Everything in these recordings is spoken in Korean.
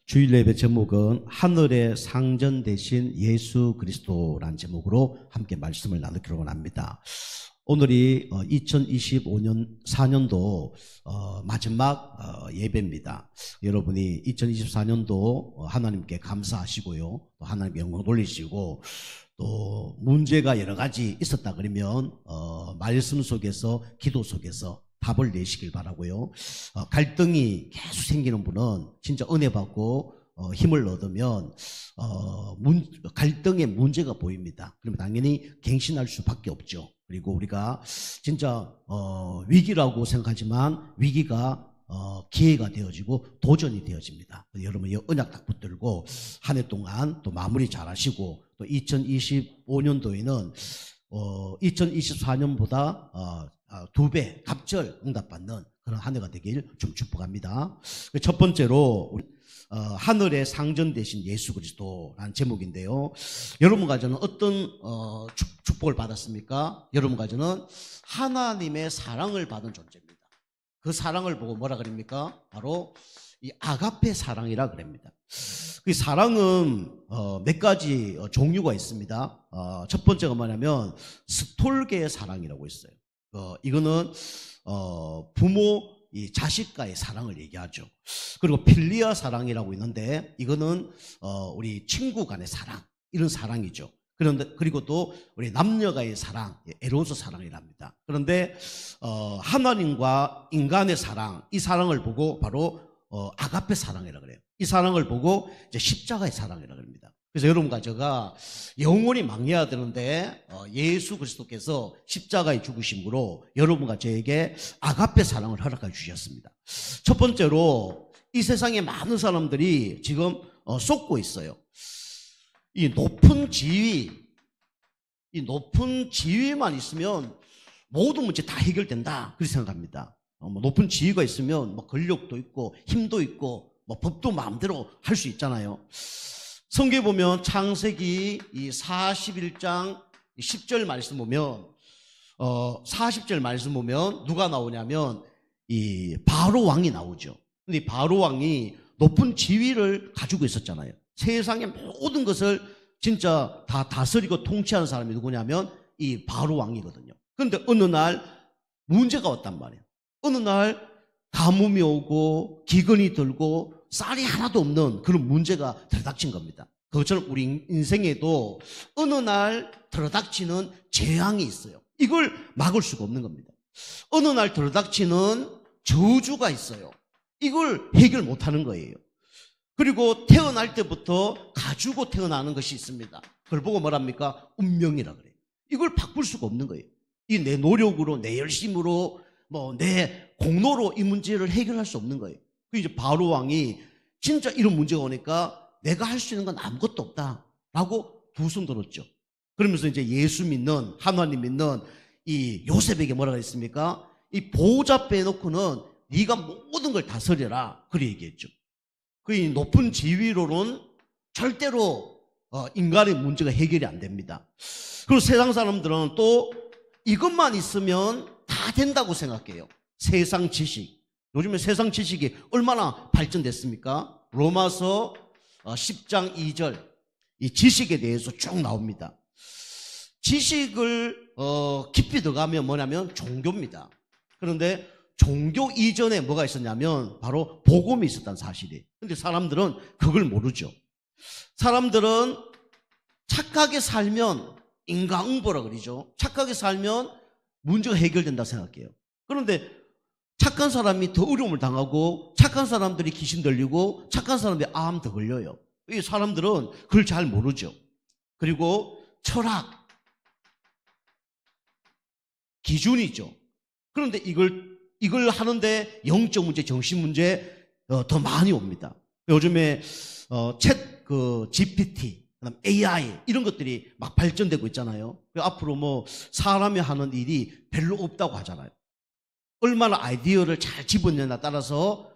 주일 예배 제목은 하늘의 상전 되신 예수 그리스도라는 제목으로 함께 말씀을 나누기로 합니다. 오늘이 2025년 4년도 마지막 예배입니다. 여러분이 2024년도 하나님께 감사하시고요, 또 하나님께 영광 돌리시고, 또 문제가 여러 가지 있었다 그러면 말씀 속에서, 기도 속에서 답을 내시길 바라고요. 갈등이 계속 생기는 분은 진짜 은혜 받고 힘을 얻으면 갈등에 문제가 보입니다. 그러면 당연히 갱신할 수밖에 없죠. 그리고 우리가 진짜 위기라고 생각하지만 위기가 기회가 되어지고 도전이 되어집니다. 여러분 이 언약 딱 붙들고 한 해 동안 또 마무리 잘 하시고, 또 2025년도에는 2024년보다 2배 갑절 응답받는 그런 한 해가 되길 좀 축복합니다. 첫 번째로 하늘의 상전 되신 예수 그리스도라는 제목인데요, 여러분 가정은 어떤 축복을 받았습니까? 여러분 가정은 하나님의 사랑을 받은 존재입니다. 그 사랑을 보고 뭐라 그럽니까? 바로 이 아가페 사랑이라 그럽니다. 그 사랑은 몇 가지 종류가 있습니다. 첫 번째가 뭐냐면 스톨게의 사랑이라고 있어요. 이거는 부모 이 자식과의 사랑을 얘기하죠. 그리고 필리아 사랑이라고 있는데 이거는 우리 친구 간의 사랑, 이런 사랑이죠. 그런데 그리고 또 우리 남녀가의 사랑, 에로스 사랑이랍니다. 그런데 하나님과 인간의 사랑, 이 사랑을 보고 바로 아가페 사랑이라고 그래요. 이 사랑을 보고 이제 십자가의 사랑이라고 합니다. 그래서 여러분과 제가 영원히 망해야 되는데 예수 그리스도께서 십자가의 죽으심으로 여러분과 저에게 아가페 사랑을 허락해 주셨습니다. 첫 번째로 이 세상에 많은 사람들이 지금 쏟고 있어요. 이 높은 지위만 있으면 모든 문제 다 해결된다, 그렇게 생각합니다. 높은 지위가 있으면 권력도 있고 힘도 있고 법도 마음대로 할 수 있잖아요. 성경에 보면 창세기 이 41장 10절 말씀 보면 40절 말씀 보면 누가 나오냐면 이 바로 왕이 나오죠. 근데 이 바로 왕이 높은 지위를 가지고 있었잖아요. 세상의 모든 것을 진짜 다 다스리고 통치하는 사람이 누구냐면 이 바로 왕이거든요. 그런데 어느 날 문제가 왔단 말이에요. 어느 날 가뭄이 오고 기근이 들고 쌀이 하나도 없는 그런 문제가 들어닥친 겁니다. 그것처럼 우리 인생에도 어느 날 들어닥치는 재앙이 있어요. 이걸 막을 수가 없는 겁니다. 어느 날 들어닥치는 저주가 있어요. 이걸 해결 못하는 거예요. 그리고 태어날 때부터 가지고 태어나는 것이 있습니다. 그걸 보고 뭐랍니까? 운명이라 그래요. 이걸 바꿀 수가 없는 거예요. 이 내 노력으로, 내 열심으로, 내 공로로 이 문제를 해결할 수 없는 거예요. 그 이제 바로 왕이 진짜 이런 문제가 오니까 내가 할 수 있는 건 아무것도 없다라고 두 손 들었죠. 그러면서 이제 예수 믿는, 하나님 믿는 이 요셉에게 뭐라고 했습니까? 이 보호자 빼놓고는 네가 모든 걸 다스려라, 그렇게 얘기했죠. 그 높은 지위로는 절대로 인간의 문제가 해결이 안 됩니다. 그리고 세상 사람들은 또 이것만 있으면 다 된다고 생각해요. 세상 지식. 요즘에 세상 지식이 얼마나 발전됐습니까? 로마서 10장 2절 이 지식에 대해서 쭉 나옵니다. 지식을 깊이 들어가면 뭐냐면 종교입니다. 그런데 종교 이전에 뭐가 있었냐면 바로 복음이 있었다는 사실이에요. 근데 사람들은 그걸 모르죠. 사람들은 착하게 살면 인과응보라 그러죠. 착하게 살면 문제가 해결된다 생각해요. 그런데 착한 사람이 더 어려움을 당하고 착한 사람들이 귀신 들리고 착한 사람들이 암 더 걸려요. 이 사람들은 그걸 잘 모르죠. 그리고 철학, 기준이죠. 그런데 이걸 하는데 영적 문제, 정신 문제 더 많이 옵니다. 요즘에 GPT, 그다음 AI 이런 것들이 막 발전되고 있잖아요. 앞으로 사람이 하는 일이 별로 없다고 하잖아요. 얼마나 아이디어를 잘 집어내냐에 따라서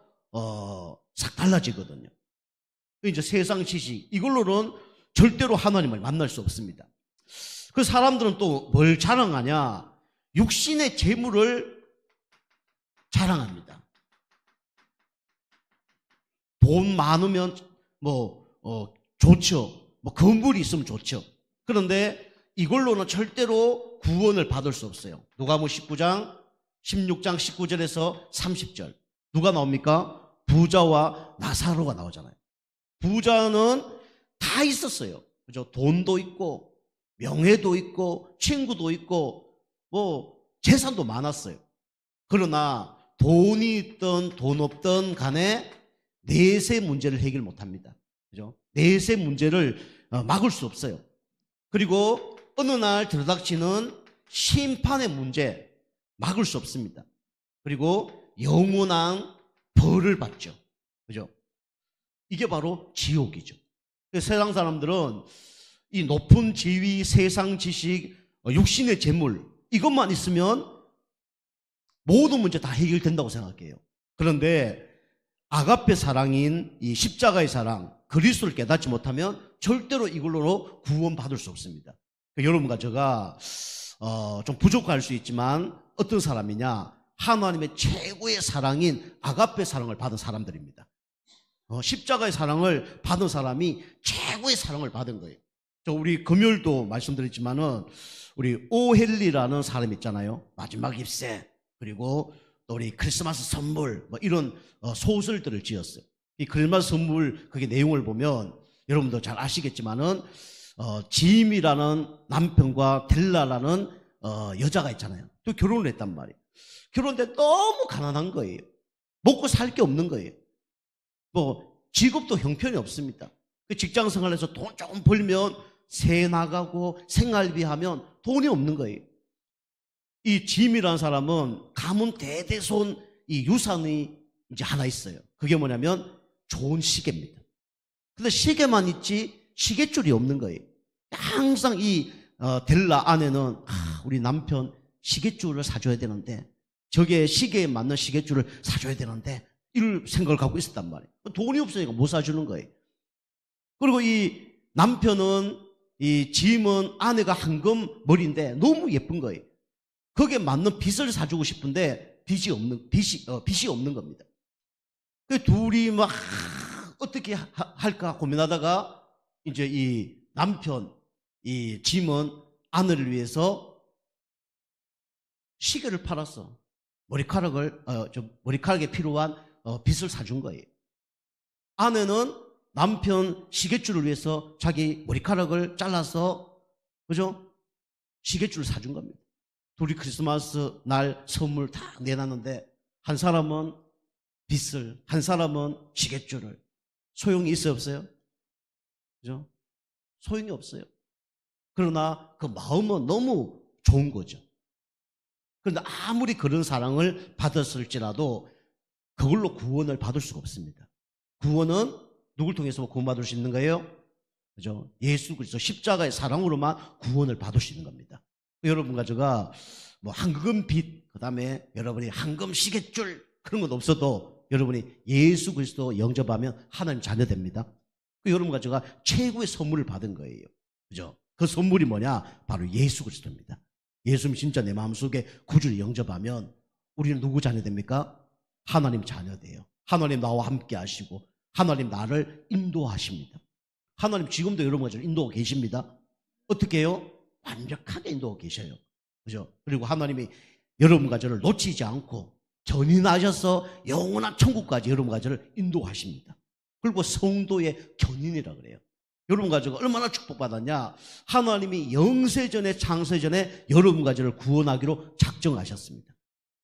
싹 달라지거든요. 이제 세상 지식 이걸로는 절대로 하나님을 만날 수 없습니다. 그 사람들은 또 뭘 자랑하냐? 육신의 재물을 자랑합니다. 돈 많으면 좋죠. 건물이 있으면 좋죠. 그런데 이걸로는 절대로 구원을 받을 수 없어요. 누가복음 19장 16장 19절에서 30절 누가 나옵니까? 부자와 나사로가 나오잖아요. 부자는 다 있었어요. 그죠? 돈도 있고 명예도 있고 친구도 있고 재산도 많았어요. 그러나 돈이 있든 돈 없든 간에 내세 문제를 해결 못합니다. 그죠? 내세 문제를 막을 수 없어요. 그리고 어느 날 들어닥치는 심판의 문제 막을 수 없습니다. 그리고 영원한 벌을 받죠. 그죠? 이게 바로 지옥이죠. 세상 사람들은 이 높은 지위, 세상 지식, 육신의 재물 이것만 있으면 모든 문제 다 해결된다고 생각해요. 그런데 아가페 사랑인 이 십자가의 사랑, 그리스도를 깨닫지 못하면 절대로 이걸로 구원받을 수 없습니다. 여러분과 제가 좀 부족할 수 있지만 어떤 사람이냐? 하나님의 최고의 사랑인 아가페 사랑을 받은 사람들입니다. 십자가의 사랑을 받은 사람이 최고의 사랑을 받은 거예요. 우리 금요일도 말씀드렸지만은 우리 오헨리라는 사람 있잖아요. 마지막 입새 그리고 또 우리 크리스마스 선물 이런 소설들을 지었어요. 이 크리스마스 선물 그게 내용을 보면 여러분도 잘 아시겠지만은 짐이라는 남편과 델라라는 여자가 있잖아요. 또 결혼을 했단 말이에요. 결혼했는데 너무 가난한 거예요. 먹고 살 게 없는 거예요. 직업도 형편이 없습니다. 직장 생활에서 돈 조금 벌면 새 나가고 생활비 하면 돈이 없는 거예요. 이 짐이라는 사람은 가문 대대손 이 유산이 이제 하나 있어요. 그게 뭐냐면 좋은 시계입니다. 근데 시계만 있지 시계줄이 없는 거예요. 항상 이 델라 아내는 우리 남편 시계줄을 사줘야 되는데 저게 시계에 맞는 시계줄을 사줘야 되는데 이럴 생각을 갖고 있었단 말이에요. 돈이 없으니까 못 사주는 거예요. 그리고 이 남편은 이 짐은 아내가 황금 머리인데 너무 예쁜 거예요. 거기에 맞는 빗을 사주고 싶은데 빗이 없는 겁니다. 그 둘이 막 어떻게 할까 고민하다가 이제 이 남편 이 짐은 아내를 위해서 시계를 팔았어. 머리카락에 필요한 빗을 사준 거예요. 아내는 남편 시계줄을 위해서 자기 머리카락을 잘라서 그죠? 시계줄을 사준 겁니다. 둘이 크리스마스 날 선물 다 내놨는데 한 사람은 빗을, 한 사람은 시계줄을. 소용이 있어요, 없어요? 그죠? 소용이 없어요. 그러나 그 마음은 너무 좋은 거죠. 그런데 아무리 그런 사랑을 받았을지라도 그걸로 구원을 받을 수가 없습니다. 구원은 누굴 통해서 구원받을 수 있는 거예요? 그죠? 예수 그리스도 십자가의 사랑으로만 구원을 받을 수 있는 겁니다. 여러분과 제가 황금빛, 그 다음에 여러분이 황금 시계줄 그런 건 없어도 여러분이 예수 그리스도 영접하면 하나님 자녀 됩니다. 여러분과 제가 최고의 선물을 받은 거예요. 그죠? 그 선물이 뭐냐? 바로 예수 그리스도입니다. 예수님 진짜 내 마음속에 구주를 영접하면 우리는 누구 자녀 됩니까? 하나님 자녀 돼요. 하나님 나와 함께 하시고 하나님 나를 인도하십니다. 하나님 지금도 여러분과 저를 인도하고 계십니다. 어떻게 해요? 완벽하게 인도하고 계셔요. 그죠? 그리고 하나님이 여러분과 저를 놓치지 않고 견인하셔서 영원한 천국까지 여러분과 저를 인도하십니다. 그리고 성도의 견인이라 그래요. 여러분과 저가 얼마나 축복받았냐? 하나님이 영세전에 창세전에 여러분과 저를 구원하기로 작정하셨습니다.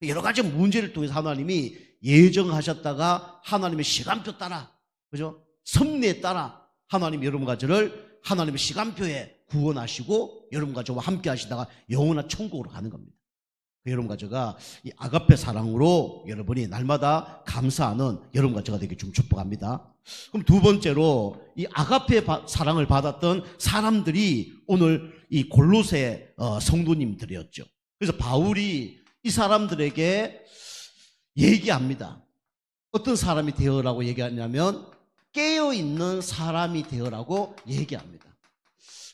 여러 가지 문제를 통해서 하나님이 예정하셨다가 하나님의 시간표 따라, 그죠? 섭리에 따라 하나님이 여러분과 저를 하나님의 시간표에 구원하시고 여러분과 저와 함께 하시다가 영원한 천국으로 가는 겁니다. 여러분과 제가 이 아가페 사랑으로 여러분이 날마다 감사하는 여러분과 제가 되게 좀 축복합니다. 그럼 두 번째로 이 아가페 사랑을 받았던 사람들이 오늘 이 골로새 성도님들이었죠. 그래서 바울이 이 사람들에게 얘기합니다. 어떤 사람이 되어라고 얘기하냐면 깨어있는 사람이 되어라고 얘기합니다.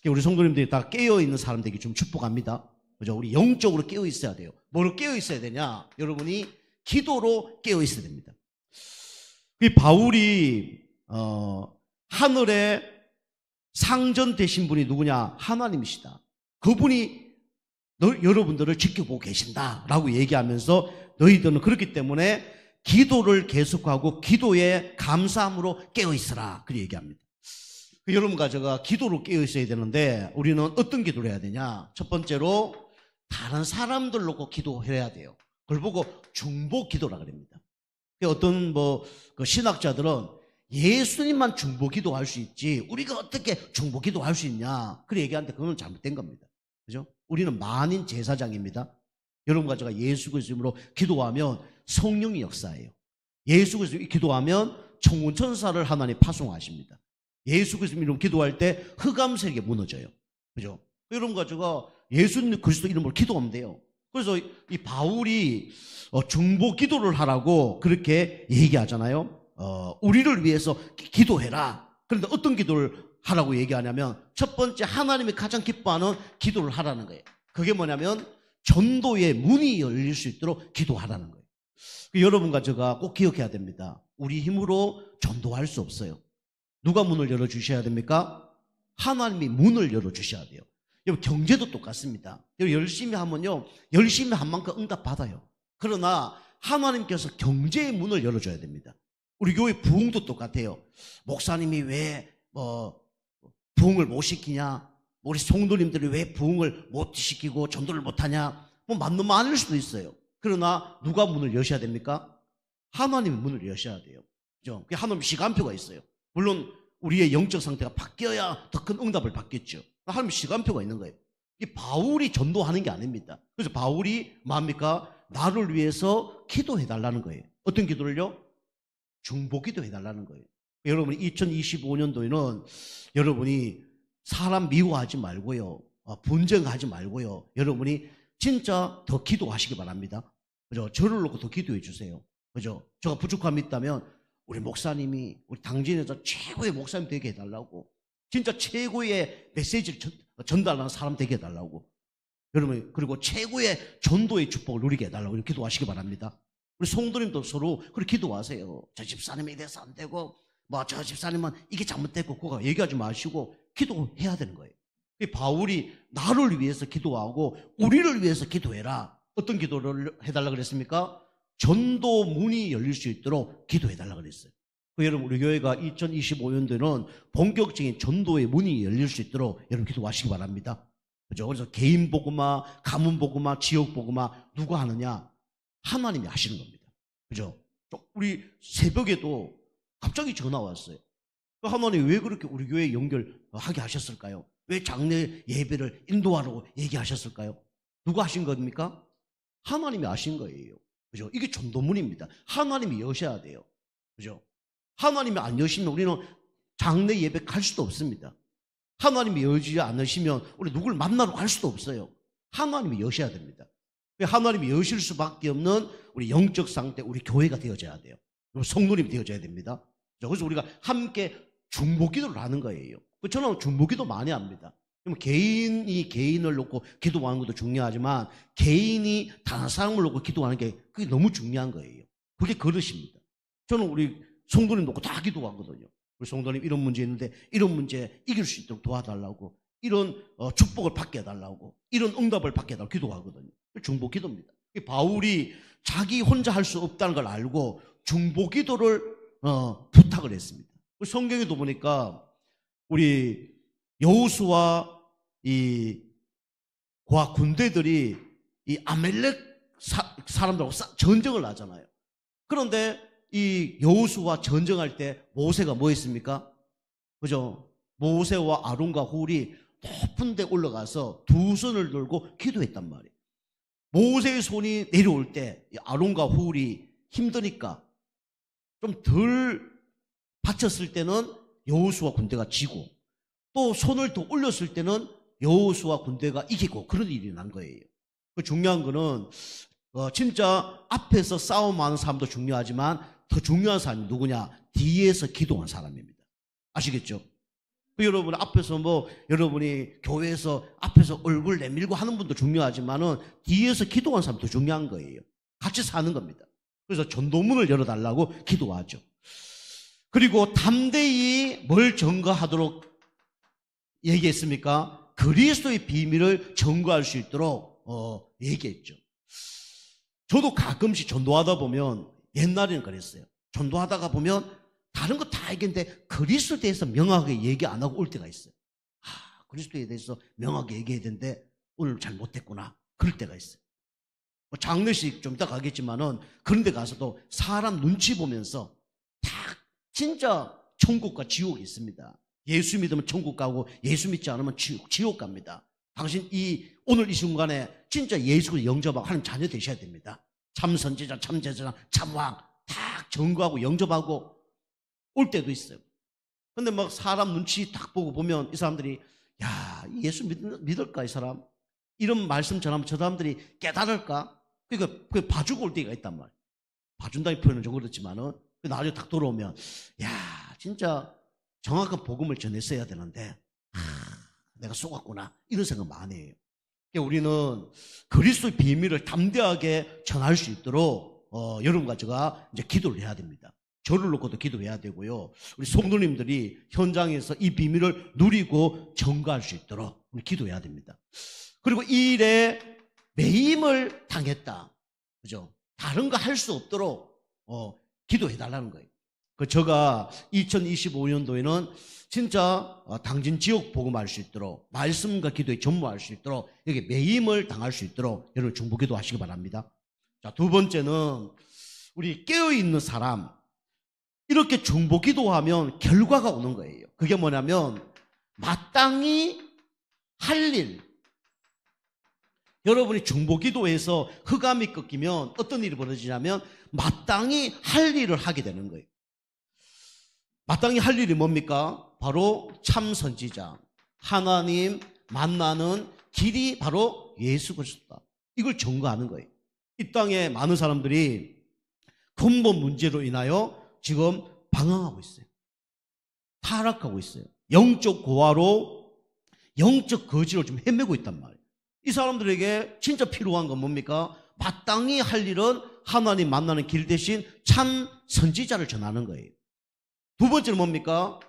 우리 성도님들이 다 깨어있는 사람 되기 좀 축복합니다. 그죠? 우리 영적으로 깨어 있어야 돼요. 뭐로 깨어 있어야 되냐? 여러분이 기도로 깨어 있어야 됩니다. 이 바울이 하늘에 상전되신 분이 누구냐? 하나님이시다. 그분이 여러분들을 지켜보고 계신다라고 얘기하면서 너희들은 그렇기 때문에 기도를 계속하고 기도에 감사함으로 깨어있으라. 그렇게 얘기합니다. 여러분과 제가 기도로 깨어있어야 되는데 우리는 어떤 기도를 해야 되냐? 첫 번째로 다른 사람들 놓고 기도해야 돼요. 그걸 보고 중보 기도라 그럽니다. 어떤 그 신학자들은 예수님만 중보 기도할 수 있지 우리가 어떻게 중보 기도할 수 있냐? 그렇게 얘기하는데 그건 잘못된 겁니다. 그죠? 우리는 만인 제사장입니다. 여러분과 제가 예수 그리스도 이름으로 기도하면 성령이 역사해요. 예수 그리스도 기도하면 천군천사를 하나님 파송하십니다. 예수 그리스도 이름으로 기도할 때 흑암세력이 무너져요. 그죠? 여러분과 제가 예수 그리스도 이름으로 기도하면 돼요. 그래서 이 바울이 중보 기도를 하라고 그렇게 얘기하잖아요. 우리를 위해서 기도해라. 그런데 어떤 기도를 하라고 얘기하냐면 첫 번째 하나님이 가장 기뻐하는 기도를 하라는 거예요. 그게 뭐냐면 전도의 문이 열릴 수 있도록 기도하라는 거예요. 여러분과 제가 꼭 기억해야 됩니다. 우리 힘으로 전도할 수 없어요. 누가 문을 열어주셔야 됩니까? 하나님이 문을 열어주셔야 돼요. 여러분 경제도 똑같습니다. 여러분 열심히 하면요 열심히 한 만큼 응답 받아요. 그러나 하나님께서 경제의 문을 열어줘야 됩니다. 우리 교회 부흥도 똑같아요. 목사님이 왜 부흥을 못 시키냐? 우리 성도님들이 왜 부흥을 못 시키고 전도를 못하냐? 맞는 말 아닐 수도 있어요. 그러나 누가 문을 여셔야 됩니까? 하나님이 문을 여셔야 돼요. 그죠? 하나님 시간표가 있어요. 물론 우리의 영적 상태가 바뀌어야 더 큰 응답을 받겠죠. 하나님 시간표가 있는 거예요. 이 바울이 전도하는 게 아닙니다. 그래서 바울이 뭡니까? 나를 위해서 기도해달라는 거예요. 어떤 기도를요? 중보 기도해달라는 거예요. 여러분이 2025년도에는 여러분이 사람 미워하지 말고요. 분쟁하지 말고요. 여러분이 진짜 더 기도하시기 바랍니다. 그죠? 저를 놓고 더 기도해 주세요. 그죠? 제가 부족함이 있다면 우리 목사님이 우리 당진에서 최고의 목사님 되게 해달라고 진짜 최고의 메시지를 전달하는 사람 되게 해달라고 여러분 그리고 최고의 전도의 축복을 누리게 해달라고 기도하시기 바랍니다. 우리 성도님도 서로 그렇게 기도하세요. 저 집사님이 이래서 안 되고 저 집사님은 이게 잘못됐고 그거 얘기하지 마시고 기도해야 되는 거예요. 바울이 나를 위해서 기도하고 우리를 위해서 기도해라. 어떤 기도를 해달라고 그랬습니까? 전도 문이 열릴 수 있도록 기도해달라고 그랬어요. 여러분 우리 교회가 2025년도에는 본격적인 전도의 문이 열릴 수 있도록 여러분 기도하시기 바랍니다. 그죠? 그래서 개인 복음화, 가문 복음화, 지역 복음화 누가 하느냐? 하나님이 하시는 겁니다. 그죠? 우리 새벽에도 갑자기 전화 왔어요. 하나님 왜 그렇게 우리 교회에 연결하게 하셨을까요? 왜 장례 예배를 인도하라고 얘기하셨을까요? 누가 하신 겁니까? 하나님이 하신 거예요. 그죠? 이게 전도문입니다. 하나님이 여셔야 돼요. 그죠? 하나님이 안 여시면 우리는 장례 예배 갈 수도 없습니다. 하나님이 여지 않으시면 우리 누굴 만나러 갈 수도 없어요. 하나님이 여셔야 됩니다. 하나님이 여실 수밖에 없는 우리 영적 상태, 우리 교회가 되어져야 돼요. 성도님이 되어져야 됩니다. 그래서 우리가 함께 중보 기도를 하는 거예요. 저는 중보 기도 많이 합니다. 개인이 개인을 놓고 기도하는 것도 중요하지만 개인이 다른 사람을 놓고 기도하는 게 그게 너무 중요한 거예요. 그게 그릇입니다. 저는 우리 성도님 놓고 다 기도하거든요. 우리 성도님 이런 문제 있는데 이런 문제 이길 수 있도록 도와달라고 이런 축복을 받게 해달라고 이런 응답을 받게 해달라고 기도하거든요. 중보 기도입니다. 바울이 자기 혼자 할 수 없다는 걸 알고 중보 기도를 부탁을 했습니다. 성경에도 보니까 우리 여호수아와 군대들이 이 아멜렉 사람들하고 전쟁을 하잖아요. 그런데 이 여호수아와 전쟁할 때 모세가 뭐 했습니까? 그죠? 모세와 아론과 훌이 높은 데 올라가서 두 손을 들고 기도했단 말이에요. 모세의 손이 내려올 때 아론과 훌이 힘드니까 좀 덜 받쳤을 때는 여호수아 군대가 지고 또 손을 더 올렸을 때는 여호수아 군대가 이기고 그런 일이 난 거예요. 중요한 거는 진짜 앞에서 싸움하는 사람도 중요하지만 더 중요한 사람이 누구냐? 뒤에서 기도한 사람입니다. 아시겠죠? 여러분 앞에서 여러분이 교회에서 앞에서 얼굴 내밀고 하는 분도 중요하지만은 뒤에서 기도한 사람이 더 중요한 거예요. 같이 사는 겁니다. 그래서 전도문을 열어달라고 기도하죠. 그리고 담대히 뭘 증거하도록 얘기했습니까? 그리스도의 비밀을 증거할 수 있도록 얘기했죠. 저도 가끔씩 전도하다 보면 옛날에는 그랬어요. 전도하다가 보면 다른 거 다 얘기했는데 그리스도에 대해서 명확하게 얘기 안 하고 올 때가 있어요. 그리스도에 대해서 명확하게 얘기해야 되는데 오늘 잘 못했구나. 그럴 때가 있어요. 장례식 좀 이따 가겠지만은 그런 데 가서도 사람 눈치 보면서 다 진짜 천국과 지옥이 있습니다. 예수 믿으면 천국 가고 예수 믿지 않으면 지옥 갑니다. 당신 오늘 이 순간에 진짜 예수를 영접하고 하나님 자녀 되셔야 됩니다. 참 선지자, 참 제사장, 참 왕 다 증거하고 영접하고 올 때도 있어요. 근데 막 사람 눈치 딱 보고 보면 이 사람들이 야, 예수 믿을까 이 사람? 이런 말씀 전하면 저 사람들이 깨달을까? 그러니까 봐주고 올 때가 있단 말이에요. 봐준다는 표현은 좀 그렇지만은 나중에 딱 돌아오면 야, 진짜 정확한 복음을 전했어야 되는데 내가 속았구나 이런 생각 많이 해요. 그러니까 우리는 그리스도의 비밀을 담대하게 전할 수 있도록 여러분과 제가 이제 기도를 해야 됩니다. 저를 놓고도 기도해야 되고요. 우리 성도님들이 현장에서 이 비밀을 누리고 증거할 수 있도록 우리 기도해야 됩니다. 그리고 이 일에 매임을 당했다. 그죠? 다른 거 할 수 없도록 기도해 달라는 거예요. 제가 2025년도에는 진짜 당진 지역 복음할 수 있도록 말씀과 기도에 전무할 수 있도록 여기 매임을 당할 수 있도록 여러분 중보기도 하시기 바랍니다. 자, 두 번째는 우리 깨어있는 사람 이렇게 중보기도하면 결과가 오는 거예요. 그게 뭐냐면 마땅히 할 일. 여러분이 중보기도에서 흑암이 꺾이면 어떤 일이 벌어지냐면 마땅히 할 일을 하게 되는 거예요. 마땅히 할 일이 뭡니까? 바로 참 선지자, 하나님 만나는 길이 바로 예수 그리스도다. 이걸 증거하는 거예요. 이 땅에 많은 사람들이 근본 문제로 인하여 지금 방황하고 있어요. 타락하고 있어요. 영적 고아로 영적 거지로 좀 헤매고 있단 말이에요. 이 사람들에게 진짜 필요한 건 뭡니까? 마땅히 할 일은 하나님 만나는 길 대신 참 선지자를 전하는 거예요. 두 번째는 뭡니까?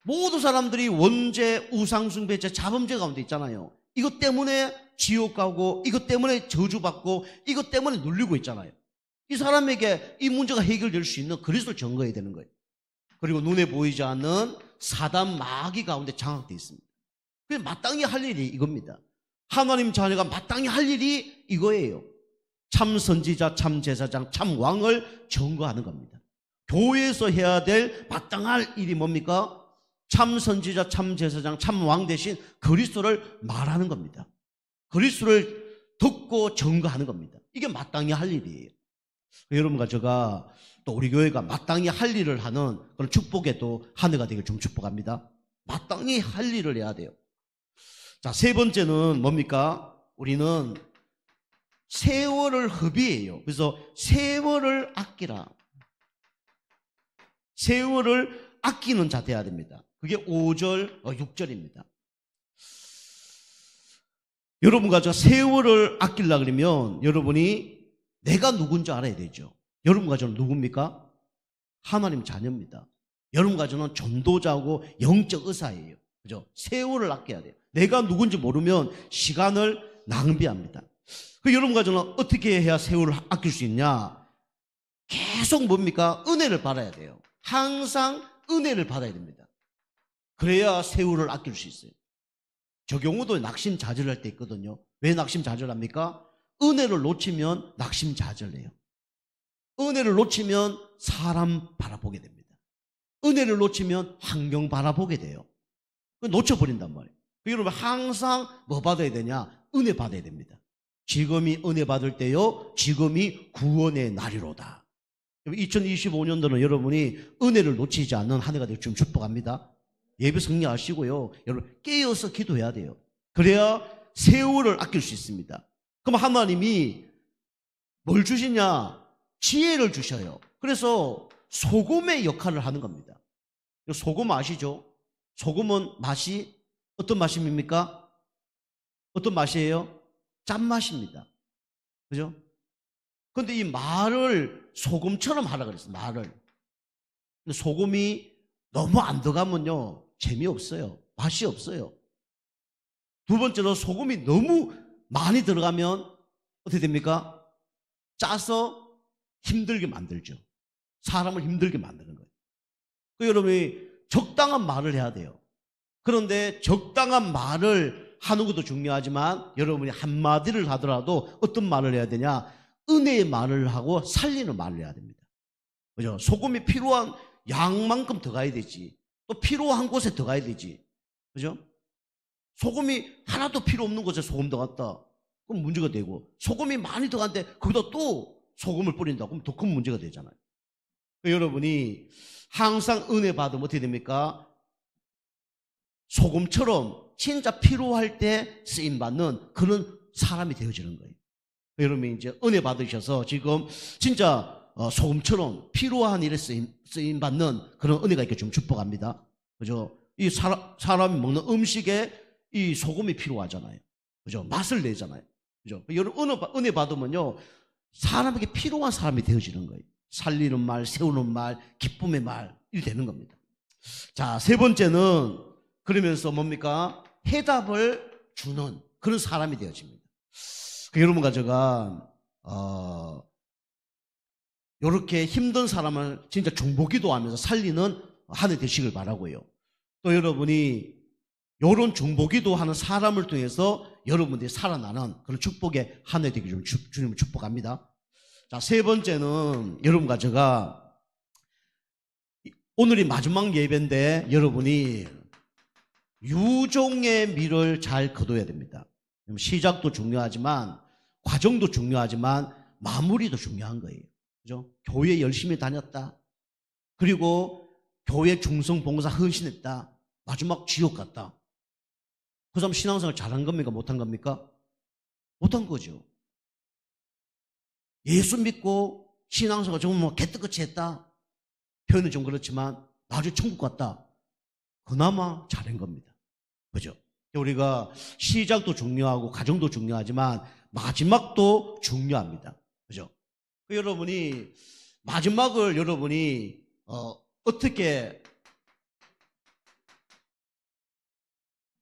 모든 사람들이 원죄, 우상숭배죄, 자범죄 가운데 있잖아요. 이것 때문에 지옥 가고 이것 때문에 저주받고 이것 때문에 눌리고 있잖아요. 이 사람에게 이 문제가 해결될 수 있는 그리스도를 증거해야 되는 거예요. 그리고 눈에 보이지 않는 사단 마귀 가운데 장악되어 있습니다. 그래서 마땅히 할 일이 이겁니다. 하나님 자녀가 마땅히 할 일이 이거예요. 참 선지자, 참 제사장, 참 왕을 증거하는 겁니다. 교회에서 해야 될 마땅할 일이 뭡니까? 참 선지자, 참 제사장, 참 왕 대신 그리스도를 말하는 겁니다. 그리스도를 듣고 증거하는 겁니다. 이게 마땅히 할 일이에요. 여러분과 제가 또 우리 교회가 마땅히 할 일을 하는 그런 축복에도 한 해가 되길 좀 축복합니다. 마땅히 할 일을 해야 돼요. 자, 세 번째는 뭡니까? 우리는 세월을 허비해요. 그래서 세월을 아끼라. 세월을 아끼는 자 돼야 됩니다. 그게 5절, 6절입니다. 여러분과 저 세월을 아끼려고 그러면 여러분이 내가 누군지 알아야 되죠. 여러분과 저는 누굽니까? 하나님 자녀입니다. 여러분과 저는 전도자고 영적 의사예요. 그죠? 세월을 아껴야 돼요. 내가 누군지 모르면 시간을 낭비합니다. 그 여러분과 저는 어떻게 해야 세월을 아낄 수 있냐? 계속 뭡니까? 은혜를 받아야 돼요. 항상 은혜를 받아야 됩니다. 그래야 세월을 아낄 수 있어요. 저 경우도 낙심자절할 때 있거든요. 왜 낙심자절합니까? 은혜를 놓치면 낙심자절해요. 은혜를 놓치면 사람 바라보게 됩니다. 은혜를 놓치면 환경 바라보게 돼요. 놓쳐버린단 말이에요. 여러분 항상 뭐 받아야 되냐? 은혜 받아야 됩니다. 지금이 은혜 받을 때요, 지금이 구원의 날이로다. 2025년도는 여러분이 은혜를 놓치지 않는 한 해가 되길 좀 축복합니다. 예배 승리하시고요. 여러분 깨어서 기도해야 돼요. 그래야 세월을 아낄 수 있습니다. 그럼 하나님이 뭘 주시냐? 지혜를 주셔요. 그래서 소금의 역할을 하는 겁니다. 소금 아시죠? 소금은 맛이 어떤 맛입니까? 어떤 맛이에요? 짠맛입니다. 그죠? 근데 이 말을 소금처럼 하라 그랬어요. 말을. 근데 소금이 너무 안 들어가면요, 재미없어요. 맛이 없어요. 두 번째로 소금이 너무 많이 들어가면 어떻게 됩니까? 짜서 힘들게 만들죠. 사람을 힘들게 만드는 거예요. 여러분이 적당한 말을 해야 돼요. 그런데 적당한 말을 하는 것도 중요하지만 여러분이 한마디를 하더라도 어떤 말을 해야 되냐? 은혜의 말을 하고 살리는 말을 해야 됩니다. 그죠? 소금이 필요한 양만큼 더 가야 되지. 또 필요한 곳에 더 가야 되지. 그죠? 소금이 하나도 필요 없는 곳에 소금 더 갔다. 그럼 문제가 되고, 소금이 많이 더 갔는데 거기다 또 소금을 뿌린다. 그럼 더 큰 문제가 되잖아요. 여러분이 항상 은혜 받으면 어떻게 됩니까? 소금처럼 진짜 필요할 때 쓰임받는 그런 사람이 되어지는 거예요. 여러분이 이제 은혜 받으셔서 지금 진짜 소금처럼 필요한 일에 쓰임받는 그런 은혜가 있게 좀 축복합니다. 그죠? 이 사람이 먹는 음식에 이 소금이 필요하잖아요. 그죠? 맛을 내잖아요. 그죠? 여러분 은혜 받으면요, 사람에게 필요한 사람이 되어지는 거예요. 살리는 말, 세우는 말, 기쁨의 말, 이렇게 되는 겁니다. 자, 세 번째는 그러면서 뭡니까? 해답을 주는 그런 사람이 되어집니다. 여러분과 제가 이렇게 힘든 사람을 진짜 중보기도 하면서 살리는 한 해 되시길 바라고요. 또 여러분이 이런 중보기도 하는 사람을 통해서 여러분들이 살아나는 그런 축복의 한 해 되기를 주님을 축복합니다. 자, 세 번째는 여러분과 제가 오늘이 마지막 예배인데 여러분이 유종의 미를 잘 거둬야 됩니다. 시작도 중요하지만 과정도 중요하지만 마무리도 중요한 거예요. 그죠? 교회 열심히 다녔다. 그리고 교회 충성 봉사 헌신했다. 마지막 지옥 갔다. 그 사람 신앙생활 잘한 겁니까? 못한 겁니까? 못한 거죠. 예수 믿고 신앙생활 정말 뭐 개떡같이 했다. 표현은 좀 그렇지만 나중에 천국 갔다. 그나마 잘한 겁니다. 그죠? 우리가 시작도 중요하고 과정도 중요하지만 마지막도 중요합니다. 그죠? 여러분이 마지막을 여러분이 어떻게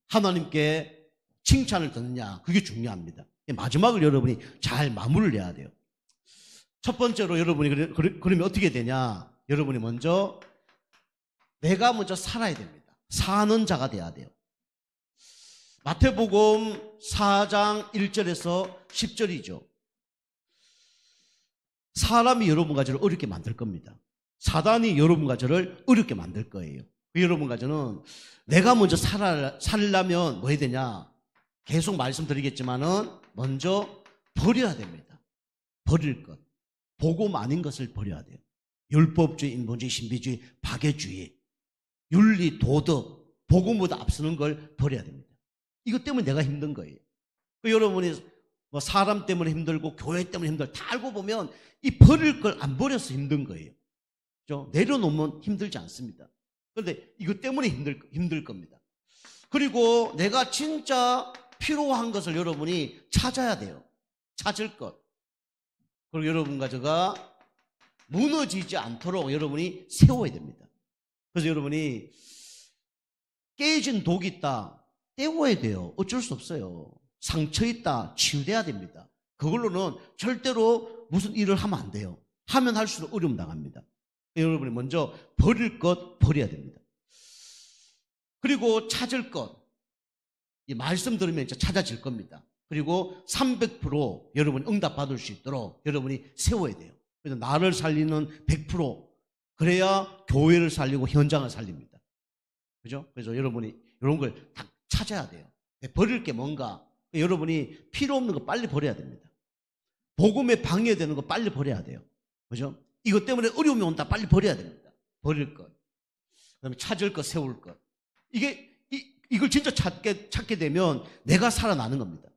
하나님께 칭찬을 듣느냐, 그게 중요합니다. 마지막을 여러분이 잘 마무리를 해야 돼요. 첫 번째로 여러분이 그러면 어떻게 되냐? 여러분이 먼저 내가 먼저 살아야 됩니다. 사는 자가 돼야 돼요. 마태복음 4장 1절에서 10절이죠. 사람이 여러분과 저를 어렵게 만들 겁니다. 사단이 여러분과 저를 어렵게 만들 거예요. 여러분과 저는 내가 먼저 살려면 뭐 해야 되냐? 계속 말씀드리겠지만은 먼저 버려야 됩니다. 버릴 것. 복음 아닌 것을 버려야 돼요. 율법주의, 인본주의, 신비주의, 박애주의, 윤리, 도덕, 복음보다 앞서는 걸 버려야 됩니다. 이것 때문에 내가 힘든 거예요. 여러분이 뭐 사람 때문에 힘들고 교회 때문에 힘들고 다 알고 보면 이 버릴 걸 안 버려서 힘든 거예요. 그렇죠? 내려놓으면 힘들지 않습니다. 그런데 이것 때문에 힘들 겁니다. 그리고 내가 진짜 필요한 것을 여러분이 찾아야 돼요. 찾을 것. 그리고 여러분과 제가 무너지지 않도록 여러분이 세워야 됩니다. 그래서 여러분이 깨진 독이 있다, 떼워야 돼요. 어쩔 수 없어요. 상처 있다, 치유돼야 됩니다. 그걸로는 절대로 무슨 일을 하면 안 돼요. 하면 할수록 어려움 당합니다. 여러분이 먼저 버릴 것 버려야 됩니다. 그리고 찾을 것, 이 말씀 들으면 이제 찾아질 겁니다. 그리고 300% 여러분이 응답받을 수 있도록 여러분이 세워야 돼요. 그래서 나를 살리는 100%, 그래야 교회를 살리고 현장을 살립니다. 그죠? 그래서 여러분이 이런 걸 다 찾아야 돼요. 버릴 게 뭔가, 여러분이 필요 없는 거 빨리 버려야 됩니다. 복음에 방해되는 거 빨리 버려야 돼요. 그죠? 이것 때문에 어려움이 온다, 빨리 버려야 됩니다. 버릴 것. 그다음에 찾을 것, 세울 것. 이걸 진짜 찾게 되면 내가 살아나는 겁니다.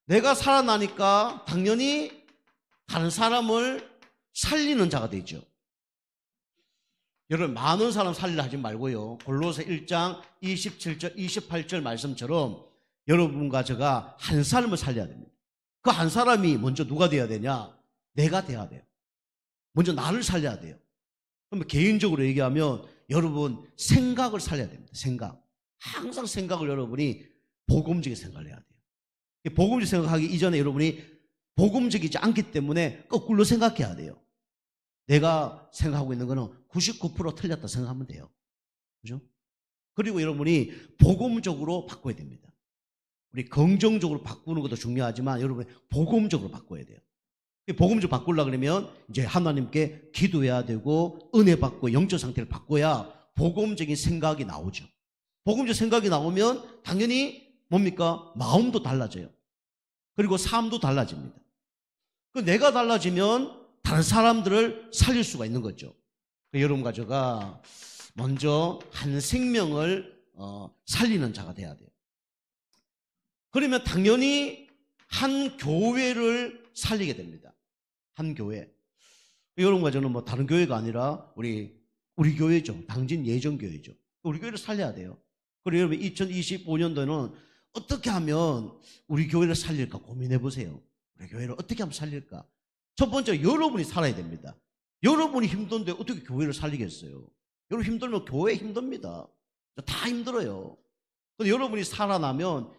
내가 살아나니까 당연히 다른 사람을 살리는 자가 되죠. 여러분, 많은 사람 살리려 하지 말고요. 골로새 1장 27절, 28절 말씀처럼 여러분과 제가 한 사람을 살려야 됩니다. 그 한 사람이 먼저 누가 돼야 되냐? 내가 돼야 돼요. 먼저 나를 살려야 돼요. 그러면 개인적으로 얘기하면 여러분 생각을 살려야 됩니다. 생각. 항상 생각을 여러분이 복음적인 생각을 해야 돼요. 복음적 생각하기 이전에 여러분이 복음적이지 않기 때문에 거꾸로 생각해야 돼요. 내가 생각하고 있는 거는 99% 틀렸다 생각하면 돼요. 그죠? 그리고 여러분이 복음적으로 바꿔야 됩니다. 우리 긍정적으로 바꾸는 것도 중요하지만 여러분이 복음적으로 바꿔야 돼요. 복음적으로 바꾸려고 그러면 이제 하나님께 기도해야 되고 은혜 받고 영적 상태를 바꿔야 복음적인 생각이 나오죠. 복음적 생각이 나오면 당연히 뭡니까? 마음도 달라져요. 그리고 삶도 달라집니다. 내가 달라지면 다른 사람들을 살릴 수가 있는 거죠. 여러분과 제가 먼저 한 생명을 살리는 자가 돼야 돼요. 그러면 당연히 한 교회를 살리게 됩니다. 한 교회. 여러분과 저는 뭐 다른 교회가 아니라 우리 교회죠. 당진 예정교회죠. 우리 교회를 살려야 돼요. 그리고 여러분 2025년도에는 어떻게 하면 우리 교회를 살릴까 고민해 보세요. 우리 교회를 어떻게 하면 살릴까? 첫 번째, 여러분이 살아야 됩니다. 여러분이 힘든데 어떻게 교회를 살리겠어요? 여러분 힘들면 교회 힘듭니다. 다 힘들어요. 근데 여러분이 살아나면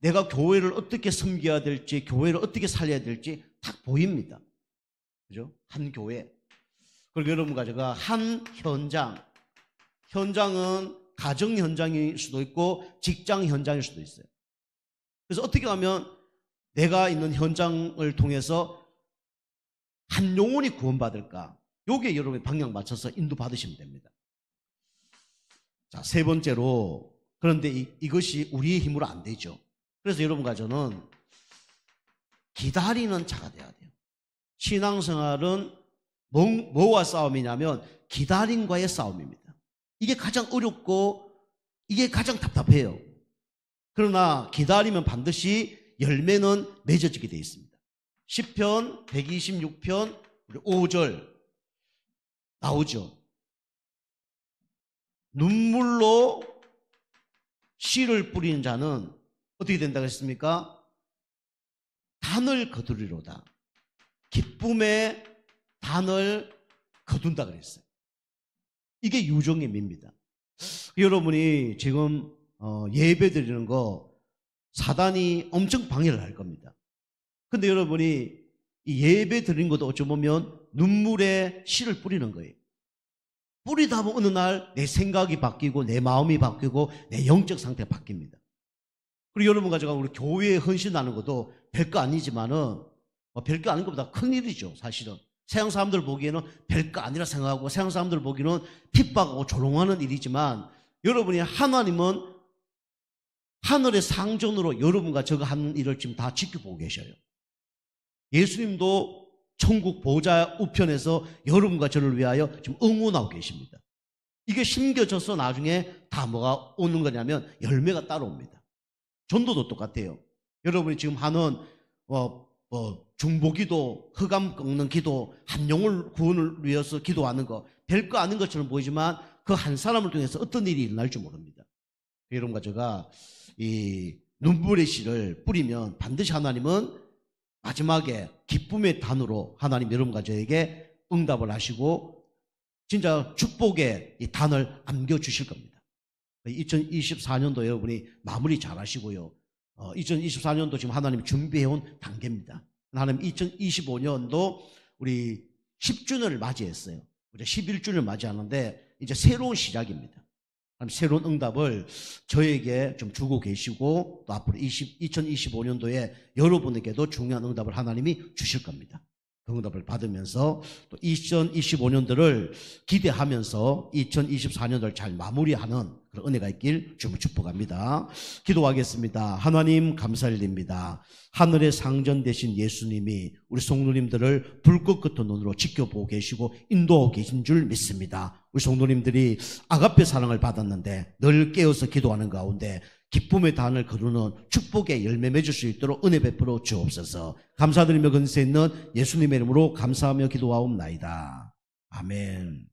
내가 교회를 어떻게 섬겨야 될지, 교회를 어떻게 살려야 될지 딱 보입니다. 그죠? 한 교회. 그리고 여러분과 제가 한 현장은 가정 현장일 수도 있고 직장 현장일 수도 있어요. 그래서 어떻게 하면 내가 있는 현장을 통해서 한 영혼이 구원받을까? 요게 여러분의 방향 맞춰서 인도받으시면 됩니다. 자, 세 번째로, 그런데 이것이 우리의 힘으로 안 되죠. 그래서 여러분과 저는 기다리는 자가 돼야 돼요. 신앙생활은 뭐와 싸움이냐면 기다림과의 싸움입니다. 이게 가장 어렵고 이게 가장 답답해요. 그러나 기다리면 반드시 열매는 맺어지게 되어 있습니다. 시편 126편 5절 나오죠. 눈물로 씨를 뿌리는 자는 어떻게 된다고 했습니까? 단을 거두리로다. 기쁨의 단을 거둔다 그랬어요. 이게 유종의 미입니다. 여러분이 지금 예배 드리는 거 사단이 엄청 방해를 할 겁니다. 근데 여러분이 이 예배 드리는 것도 어찌 보면 눈물에 씨를 뿌리는 거예요. 뿌리다 보면 어느 날 내 생각이 바뀌고 내 마음이 바뀌고 내 영적 상태가 바뀝니다. 그리고 여러분과 제가 우리 교회에 헌신하는 것도 별거 아니지만은 별거 아닌 것보다 큰 일이죠, 사실은. 세상 사람들 보기에는 별거 아니라 생각하고 세상 사람들 보기에는 핍박하고 조롱하는 일이지만 여러분이 하나님은 하늘의 상전으로 여러분과 제가 하는 일을 지금 다 지켜보고 계셔요. 예수님도 천국 보좌 우편에서 여러분과 저를 위하여 지금 응원하고 계십니다. 이게 심겨져서 나중에 다 뭐가 오는 거냐면 열매가 따라옵니다. 전도도 똑같아요. 여러분이 지금 하는 중보기도, 흑암 꺾는 기도, 한 영혼 구원을 위해서 기도하는 거 별거 아닌 것처럼 보이지만 그 한 사람을 통해서 어떤 일이 일어날 줄 모릅니다. 여러분과 제가 이 눈물의 씨를 뿌리면 반드시 하나님은 마지막에 기쁨의 단으로 하나님 여러분과 저에게 응답을 하시고 진짜 축복의 이 단을 안겨주실 겁니다. 2024년도 여러분이 마무리 잘 하시고요. 2024년도 지금 하나님이 준비해온 단계입니다. 하나님 2025년도 우리 10주년을 맞이했어요. 우리 11주년을 맞이하는데 이제 새로운 시작입니다. 새로운 응답을 저에게 좀 주고 계시고 또 앞으로 2025년도에 여러분에게도 중요한 응답을 하나님이 주실 겁니다. 그 응답을 받으면서 또 2025년도를 기대하면서 2024년도를 잘 마무리하는 그런 은혜가 있길 주님을 축복합니다. 기도하겠습니다. 하나님 감사드립니다. 하늘의 상전 되신 예수님이 우리 성도님들을 불꽃 같은 눈으로 지켜보고 계시고 인도하고 계신 줄 믿습니다. 우리 성도님들이 아가페 사랑을 받았는데 늘 깨어서 기도하는 가운데 기쁨의 단을 거두는 축복의 열매 맺을 수 있도록 은혜 베풀어 주옵소서. 감사드리며 근세 있는 예수님의 이름으로 감사하며 기도하옵나이다. 아멘.